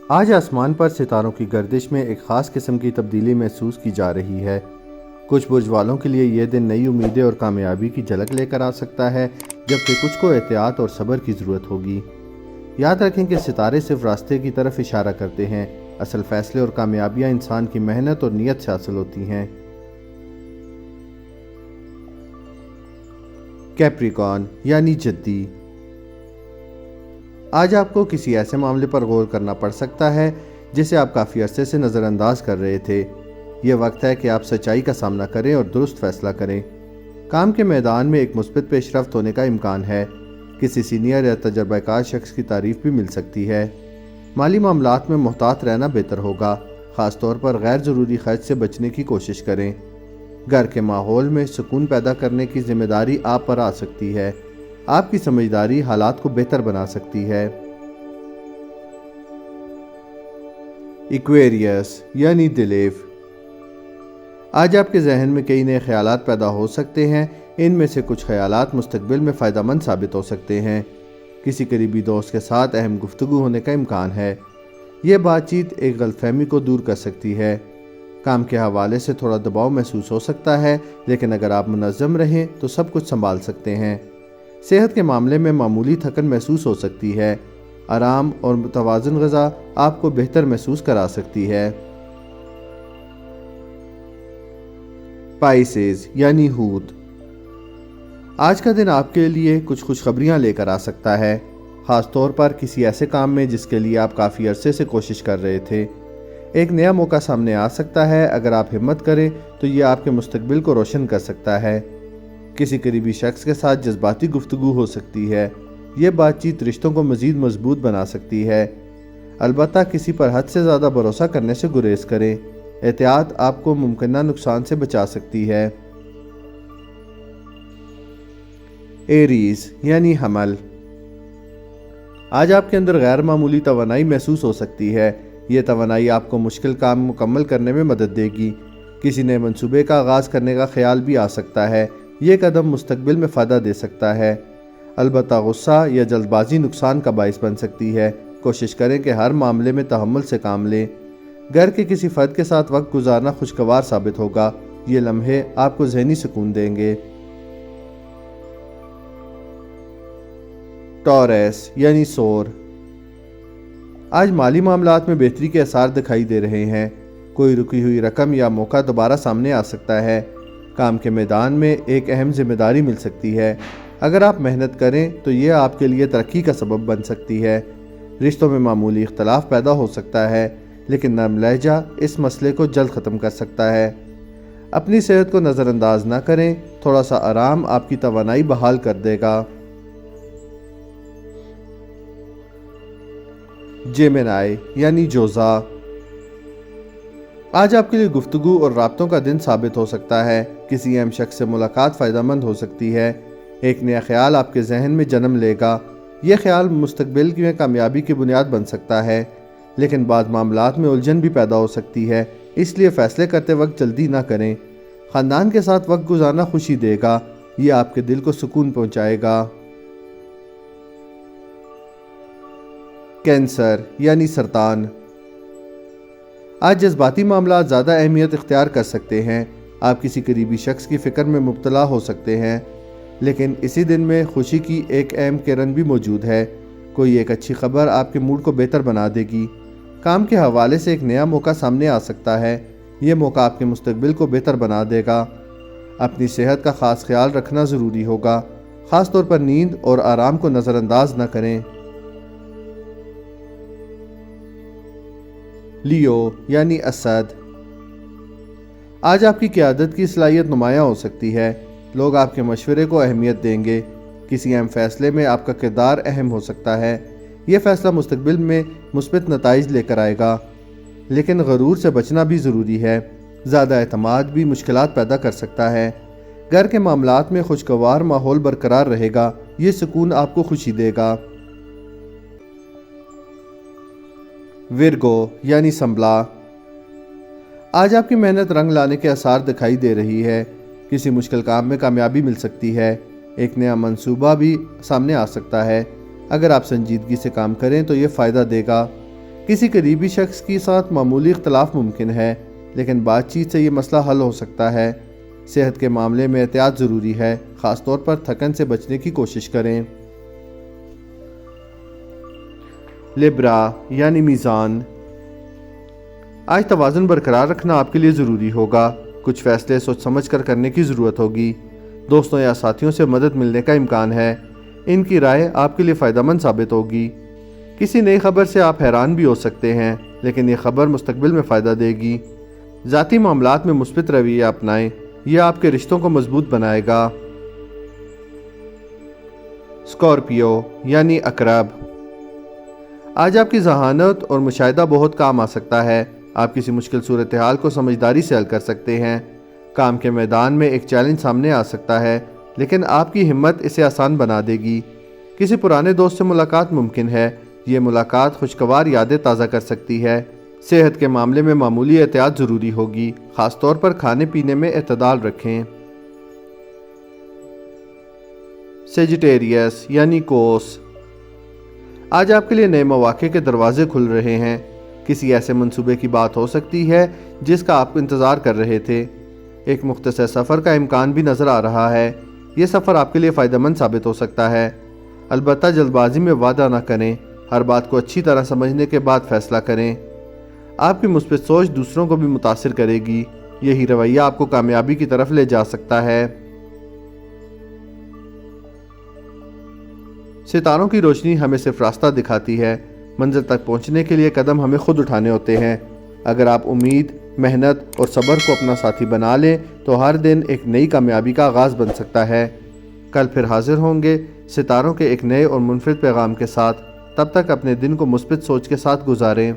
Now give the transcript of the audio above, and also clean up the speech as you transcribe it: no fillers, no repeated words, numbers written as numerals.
آج آسمان پر ستاروں کی گردش میں ایک خاص قسم کی تبدیلی محسوس کی جا رہی ہے۔ کچھ برج والوں کے لیے یہ دن نئی امیدیں اور کامیابی کی جھلک لے کر آ سکتا ہے، جبکہ کچھ کو احتیاط اور صبر کی ضرورت ہوگی۔ یاد رکھیں کہ ستارے صرف راستے کی طرف اشارہ کرتے ہیں، اصل فیصلے اور کامیابیاں انسان کی محنت اور نیت سے حاصل ہوتی ہیں۔ کیپریکون یعنی جدی، آج آپ کو کسی ایسے معاملے پر غور کرنا پڑ سکتا ہے جسے آپ کافی عرصے سے نظر انداز کر رہے تھے۔ یہ وقت ہے کہ آپ سچائی کا سامنا کریں اور درست فیصلہ کریں۔ کام کے میدان میں ایک مثبت پیش رفت ہونے کا امکان ہے۔ کسی سینئر یا تجربہ کار شخص کی تعریف بھی مل سکتی ہے۔ مالی معاملات میں محتاط رہنا بہتر ہوگا، خاص طور پر غیر ضروری خرچ سے بچنے کی کوشش کریں۔ گھر کے ماحول میں سکون پیدا کرنے کی ذمہ داری آپ پر آ سکتی ہے۔ آپ کی سمجھداری حالات کو بہتر بنا سکتی ہے۔ ایکویریس یعنی دلیف، آج آپ کے ذہن میں کئی نئے خیالات پیدا ہو سکتے ہیں۔ ان میں سے کچھ خیالات مستقبل میں فائدہ مند ثابت ہو سکتے ہیں۔ کسی قریبی دوست کے ساتھ اہم گفتگو ہونے کا امکان ہے۔ یہ بات چیت ایک غلط فہمی کو دور کر سکتی ہے۔ کام کے حوالے سے تھوڑا دباؤ محسوس ہو سکتا ہے، لیکن اگر آپ منظم رہیں تو سب کچھ سنبھال سکتے ہیں۔ صحت کے معاملے میں معمولی تھکن محسوس ہو سکتی ہے۔ آرام اور متوازن غذا آپ کو بہتر محسوس کرا سکتی ہے۔ پائسیز یعنی ہوت، آج کا دن آپ کے لیے کچھ خوشخبریاں لے کر آ سکتا ہے، خاص طور پر کسی ایسے کام میں جس کے لیے آپ کافی عرصے سے کوشش کر رہے تھے۔ ایک نیا موقع سامنے آ سکتا ہے۔ اگر آپ ہمت کریں تو یہ آپ کے مستقبل کو روشن کر سکتا ہے۔ کسی قریبی شخص کے ساتھ جذباتی گفتگو ہو سکتی ہے۔ یہ بات چیت رشتوں کو مزید مضبوط بنا سکتی ہے۔ البتہ کسی پر حد سے زیادہ بھروسہ کرنے سے گریز کریں۔ احتیاط آپ کو ممکنہ نقصان سے بچا سکتی ہے۔ ایریز یعنی حمل، آج آپ کے اندر غیر معمولی توانائی محسوس ہو سکتی ہے۔ یہ توانائی آپ کو مشکل کام مکمل کرنے میں مدد دے گی۔ کسی نئے منصوبے کا آغاز کرنے کا خیال بھی آ سکتا ہے۔ یہ قدم مستقبل میں فائدہ دے سکتا ہے۔ البتہ غصہ یا جلد بازی نقصان کا باعث بن سکتی ہے۔ کوشش کریں کہ ہر معاملے میں تحمل سے کام لیں۔ گھر کے کسی فرد کے ساتھ وقت گزارنا خوشگوار ثابت ہوگا۔ یہ لمحے آپ کو ذہنی سکون دیں گے۔ ٹورس یعنی سور، آج مالی معاملات میں بہتری کے آثار دکھائی دے رہے ہیں۔ کوئی رکی ہوئی رقم یا موقع دوبارہ سامنے آ سکتا ہے۔ کام کے میدان میں ایک اہم ذمہ داری مل سکتی ہے۔ اگر آپ محنت کریں تو یہ آپ کے لیے ترقی کا سبب بن سکتی ہے۔ رشتوں میں معمولی اختلاف پیدا ہو سکتا ہے، لیکن نرم لہجہ اس مسئلے کو جلد ختم کر سکتا ہے۔ اپنی صحت کو نظر انداز نہ کریں، تھوڑا سا آرام آپ کی توانائی بحال کر دے گا۔ جیمنائی یعنی جوزا، آج آپ کے لیے گفتگو اور رابطوں کا دن ثابت ہو سکتا ہے۔ کسی اہم شخص سے ملاقات فائدہ مند ہو سکتی ہے۔ ایک نیا خیال آپ کے ذہن میں جنم لے گا۔ یہ خیال مستقبل میں کامیابی کی بنیاد بن سکتا ہے، لیکن بعض معاملات میں الجھن بھی پیدا ہو سکتی ہے، اس لیے فیصلے کرتے وقت جلدی نہ کریں۔ خاندان کے ساتھ وقت گزارنا خوشی دے گا۔ یہ آپ کے دل کو سکون پہنچائے گا۔ کینسر یعنی سرطان، آج جذباتی معاملات زیادہ اہمیت اختیار کر سکتے ہیں۔ آپ کسی قریبی شخص کی فکر میں مبتلا ہو سکتے ہیں، لیکن اسی دن میں خوشی کی ایک اہم کرن بھی موجود ہے۔ کوئی ایک اچھی خبر آپ کے موڈ کو بہتر بنا دے گی۔ کام کے حوالے سے ایک نیا موقع سامنے آ سکتا ہے۔ یہ موقع آپ کے مستقبل کو بہتر بنا دے گا۔ اپنی صحت کا خاص خیال رکھنا ضروری ہوگا، خاص طور پر نیند اور آرام کو نظر انداز نہ کریں۔ لیو یعنی اسد، آج آپ کی قیادت کی صلاحیت نمایاں ہو سکتی ہے۔ لوگ آپ کے مشورے کو اہمیت دیں گے۔ کسی اہم فیصلے میں آپ کا کردار اہم ہو سکتا ہے۔ یہ فیصلہ مستقبل میں مثبت نتائج لے کر آئے گا، لیکن غرور سے بچنا بھی ضروری ہے۔ زیادہ اعتماد بھی مشکلات پیدا کر سکتا ہے۔ گھر کے معاملات میں خوشگوار ماحول برقرار رہے گا۔ یہ سکون آپ کو خوشی دے گا۔ ورگو یعنی سنبلا، آج آپ کی محنت رنگ لانے کے آثار دکھائی دے رہی ہے۔ کسی مشکل کام میں کامیابی مل سکتی ہے۔ ایک نیا منصوبہ بھی سامنے آ سکتا ہے۔ اگر آپ سنجیدگی سے کام کریں تو یہ فائدہ دے گا۔ کسی قریبی شخص کے ساتھ معمولی اختلاف ممکن ہے، لیکن بات چیت سے یہ مسئلہ حل ہو سکتا ہے۔ صحت کے معاملے میں احتیاط ضروری ہے، خاص طور پر تھکن سے بچنے کی کوشش کریں۔ لیبرا یعنی میزان، آج توازن برقرار رکھنا آپ کے لیے ضروری ہوگا۔ کچھ فیصلے سوچ سمجھ کر کرنے کی ضرورت ہوگی۔ دوستوں یا ساتھیوں سے مدد ملنے کا امکان ہے، ان کی رائے آپ کے لیے فائدہ مند ثابت ہوگی۔ کسی نئی خبر سے آپ حیران بھی ہو سکتے ہیں، لیکن یہ خبر مستقبل میں فائدہ دے گی۔ ذاتی معاملات میں مثبت رویہ اپنائیں، یہ آپ کے رشتوں کو مضبوط بنائے گا۔ اسکارپیو یعنی عقرب، آج آپ کی ذہانت اور مشاہدہ بہت کام آ سکتا ہے۔ آپ کسی مشکل صورتحال کو سمجھداری سے حل کر سکتے ہیں۔ کام کے میدان میں ایک چیلنج سامنے آ سکتا ہے، لیکن آپ کی ہمت اسے آسان بنا دے گی۔ کسی پرانے دوست سے ملاقات ممکن ہے، یہ ملاقات خوشگوار یادیں تازہ کر سکتی ہے۔ صحت کے معاملے میں معمولی احتیاط ضروری ہوگی، خاص طور پر کھانے پینے میں اعتدال رکھیں۔ سیجیٹیریس یعنی کوس، آج آپ کے لیے نئے مواقع کے دروازے کھل رہے ہیں۔ کسی ایسے منصوبے کی بات ہو سکتی ہے جس کا آپ انتظار کر رہے تھے۔ ایک مختصر سفر کا امکان بھی نظر آ رہا ہے۔ یہ سفر آپ کے لیے فائدہ مند ثابت ہو سکتا ہے، البتہ جلد بازی میں وعدہ نہ کریں۔ ہر بات کو اچھی طرح سمجھنے کے بعد فیصلہ کریں۔ آپ کی مثبت سوچ دوسروں کو بھی متاثر کرے گی، یہی رویہ آپ کو کامیابی کی طرف لے جا سکتا ہے۔ ستاروں کی روشنی ہمیں صرف راستہ دکھاتی ہے، منزل تک پہنچنے کے لیے قدم ہمیں خود اٹھانے ہوتے ہیں۔ اگر آپ امید، محنت اور صبر کو اپنا ساتھی بنا لیں تو ہر دن ایک نئی کامیابی کا آغاز بن سکتا ہے۔ کل پھر حاضر ہوں گے ستاروں کے ایک نئے اور منفرد پیغام کے ساتھ۔ تب تک اپنے دن کو مثبت سوچ کے ساتھ گزاریں۔